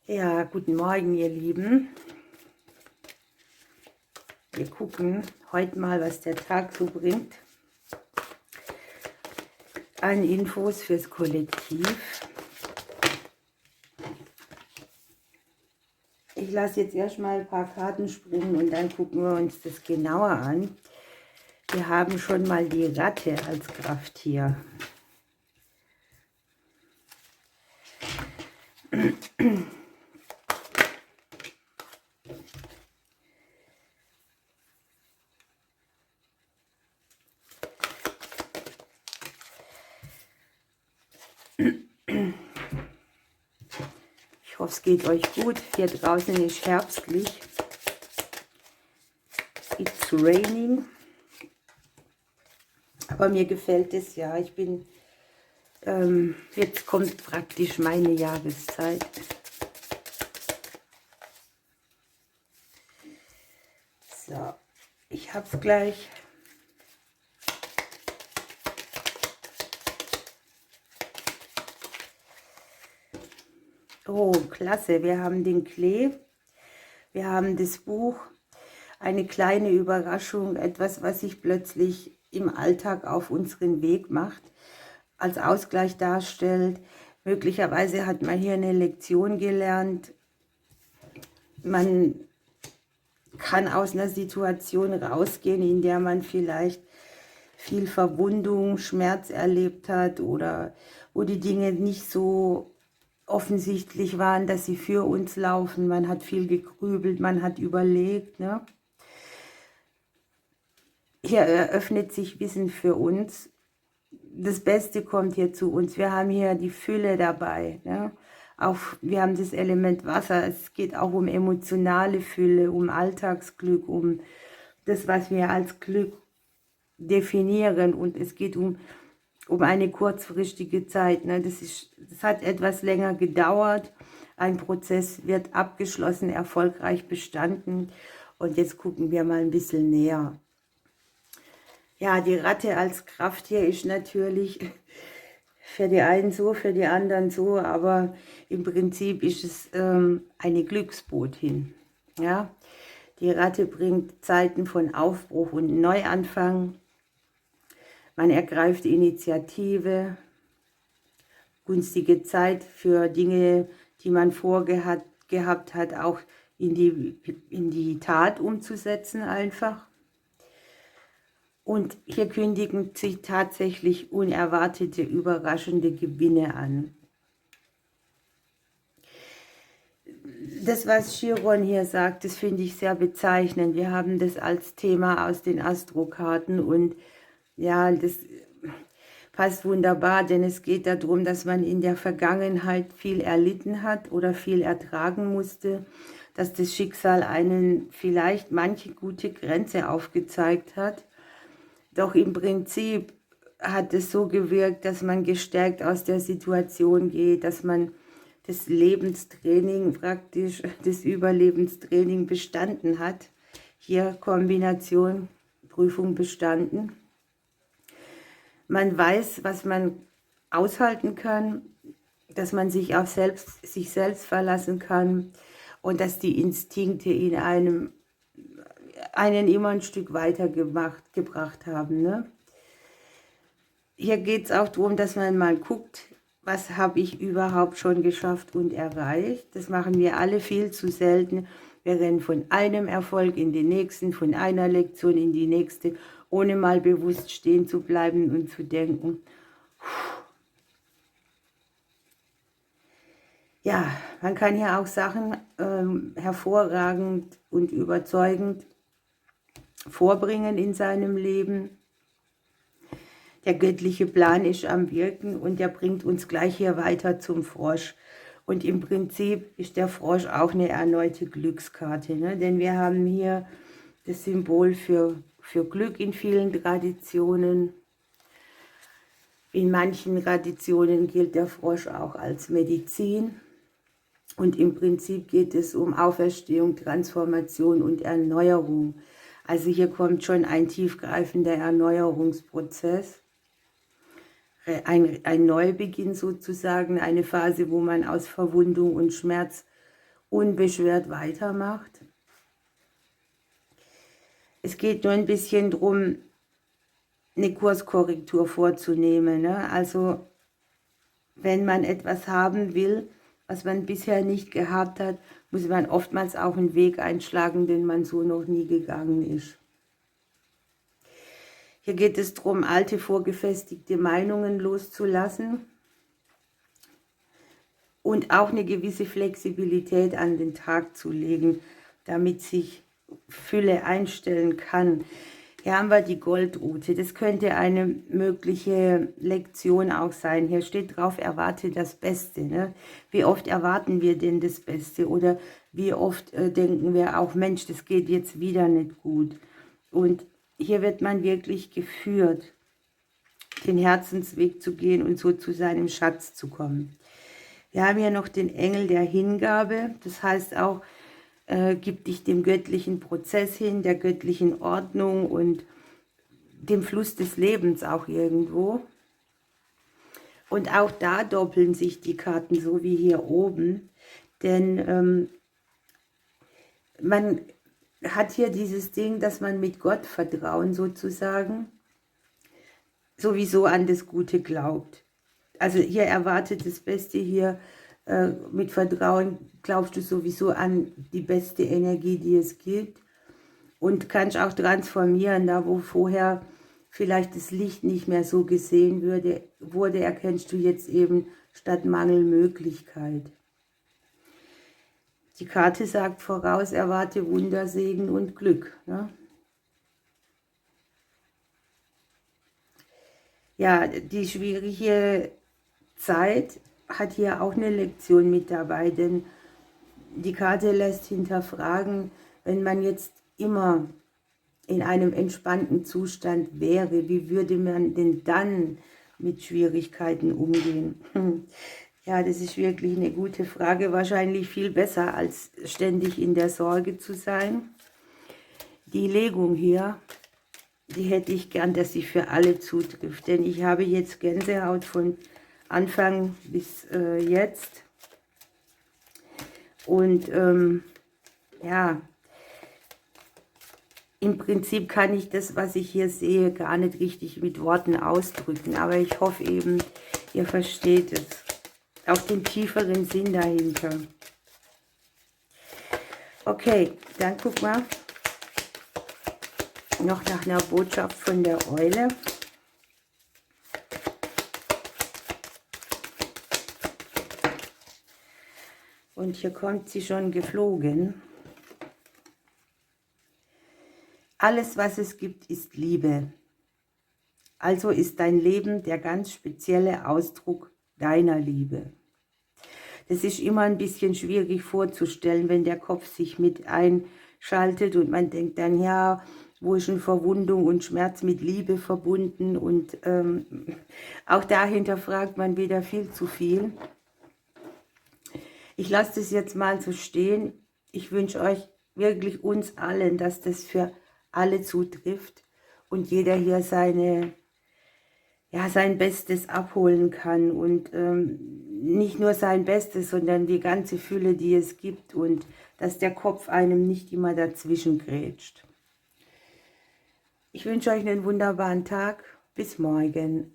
Ja, guten Morgen, ihr Lieben. Wir gucken heute mal, was der Tag so bringt an Infos fürs Kollektiv. Ich lasse jetzt erstmal ein paar Karten springen und dann gucken wir uns das genauer an. Wir haben schon mal die Ratte als Krafttier. Ich hoffe, es geht euch gut. Hier draußen ist herbstlich. It's raining. Aber mir gefällt es ja. Ich bin, jetzt kommt praktisch meine Jahreszeit. So, ich hab's gleich. Oh, klasse. Wir haben den Klee. Wir haben das Buch. Eine kleine Überraschung. Etwas, was sich plötzlich im Alltag auf unseren Weg macht. Als Ausgleich darstellt. Möglicherweise hat man hier eine Lektion gelernt. Man kann aus einer Situation rausgehen, in der man vielleicht viel Verwundung, Schmerz erlebt hat oder wo die Dinge nicht so offensichtlich waren, dass sie für uns laufen. Man hat viel gegrübelt, man hat überlegt. Ne? Hier eröffnet sich Wissen für uns. Das Beste kommt hier zu uns. Wir haben hier die Fülle dabei. Ne? Auch, wir haben das Element Wasser. Es geht auch um emotionale Fülle, um Alltagsglück, um das, was wir als Glück definieren. Und es geht um eine kurzfristige Zeit. Ne? Das hat etwas länger gedauert. Ein Prozess wird abgeschlossen, erfolgreich bestanden. Und jetzt gucken wir mal ein bisschen näher. Ja, die Ratte als Krafttier ist natürlich für die einen so, für die anderen so, aber im Prinzip ist es eine Glücksbotin. Ja? Die Ratte bringt Zeiten von Aufbruch und Neuanfang. Man ergreift Initiative, günstige Zeit für Dinge, die man vorgehabt hat, auch in die Tat umzusetzen einfach. Und hier kündigen sich tatsächlich unerwartete, überraschende Gewinne an. Das, was Chiron hier sagt, das finde ich sehr bezeichnend. Wir haben das als Thema aus den Astrokarten und ja, das passt wunderbar, denn es geht darum, dass man in der Vergangenheit viel erlitten hat oder viel ertragen musste, dass das Schicksal einen vielleicht manche gute Grenze aufgezeigt hat. Doch im Prinzip hat es so gewirkt, dass man gestärkt aus der Situation geht, dass man das Lebenstraining praktisch, das Überlebenstraining bestanden hat. Hier Kombination, Prüfung bestanden. Man weiß, was man aushalten kann, dass man sich auf sich selbst verlassen kann und dass die Instinkte in einen immer ein Stück weiter gebracht haben. Ne? Hier geht es auch darum, dass man mal guckt, was habe ich überhaupt schon geschafft und erreicht. Das machen wir alle viel zu selten. Wir rennen von einem Erfolg in den nächsten, von einer Lektion in die nächste, ohne mal bewusst stehen zu bleiben und zu denken, ja, man kann hier auch Sachen hervorragend und überzeugend vorbringen in seinem Leben. Der göttliche Plan ist am Wirken und der bringt uns gleich hier weiter zum Frosch. Und im Prinzip ist der Frosch auch eine erneute Glückskarte, ne? Denn wir haben hier das Symbol für Glück in vielen Traditionen. In manchen Traditionen gilt der Frosch auch als Medizin. Und im Prinzip geht es um Auferstehung, Transformation und Erneuerung. Also hier kommt schon ein tiefgreifender Erneuerungsprozess. Ein Neubeginn sozusagen, eine Phase, wo man aus Verwundung und Schmerz unbeschwert weitermacht. Es geht nur ein bisschen darum, eine Kurskorrektur vorzunehmen, ne? Also wenn man etwas haben will, was man bisher nicht gehabt hat, muss man oftmals auch einen Weg einschlagen, den man so noch nie gegangen ist. Hier geht es darum, alte vorgefestigte Meinungen loszulassen und auch eine gewisse Flexibilität an den Tag zu legen, damit sich Fülle einstellen kann. Hier haben wir die Goldrute. Das könnte eine mögliche Lektion auch sein. Hier steht drauf, erwarte das Beste. Ne? Wie oft erwarten wir denn das Beste? Oder wie oft denken wir auch, Mensch, das geht jetzt wieder nicht gut. Und hier wird man wirklich geführt, den Herzensweg zu gehen und so zu seinem Schatz zu kommen. Wir haben hier noch den Engel der Hingabe. Das heißt auch, gib dich dem göttlichen Prozess hin, der göttlichen Ordnung und dem Fluss des Lebens auch irgendwo. Und auch da doppeln sich die Karten, so wie hier oben. Denn man hat hier dieses Ding, dass man mit Gottvertrauen sozusagen sowieso an das Gute glaubt. Also hier erwartet das Beste, hier mit Vertrauen glaubst du sowieso an die beste Energie, die es gibt. Und kannst auch transformieren, da wo vorher vielleicht das Licht nicht mehr so gesehen wurde, erkennst du jetzt eben statt Mangel Möglichkeit. Die Karte sagt voraus, erwarte Wunder, Segen und Glück. Ne? Ja, die schwierige Zeit hat hier auch eine Lektion mit dabei, denn die Karte lässt hinterfragen, wenn man jetzt immer in einem entspannten Zustand wäre, wie würde man denn dann mit Schwierigkeiten umgehen? Ja, das ist wirklich eine gute Frage, wahrscheinlich viel besser, als ständig in der Sorge zu sein. Die Legung hier, die hätte ich gern, dass sie für alle zutrifft, denn ich habe jetzt Gänsehaut von Anfang bis jetzt. Und ja, im Prinzip kann ich das, was ich hier sehe, gar nicht richtig mit Worten ausdrücken, aber ich hoffe eben, ihr versteht es. Auch den tieferen Sinn dahinter. Okay, dann guck mal noch nach einer Botschaft von der Eule. Und hier kommt sie schon geflogen. Alles, was es gibt, ist Liebe. Also ist dein Leben der ganz spezielle Ausdruck deiner Liebe. Das ist immer ein bisschen schwierig vorzustellen, wenn der Kopf sich mit einschaltet und man denkt dann, ja, wo ist schon Verwundung und Schmerz mit Liebe verbunden? Und auch dahinter fragt man wieder viel zu viel. Ich lasse das jetzt mal so stehen. Ich wünsche euch wirklich uns allen, dass das für alle zutrifft und jeder hier sein Bestes abholen kann und nicht nur sein Bestes, sondern die ganze Fülle, die es gibt und dass der Kopf einem nicht immer dazwischen grätscht. Ich wünsche euch einen wunderbaren Tag. Bis morgen.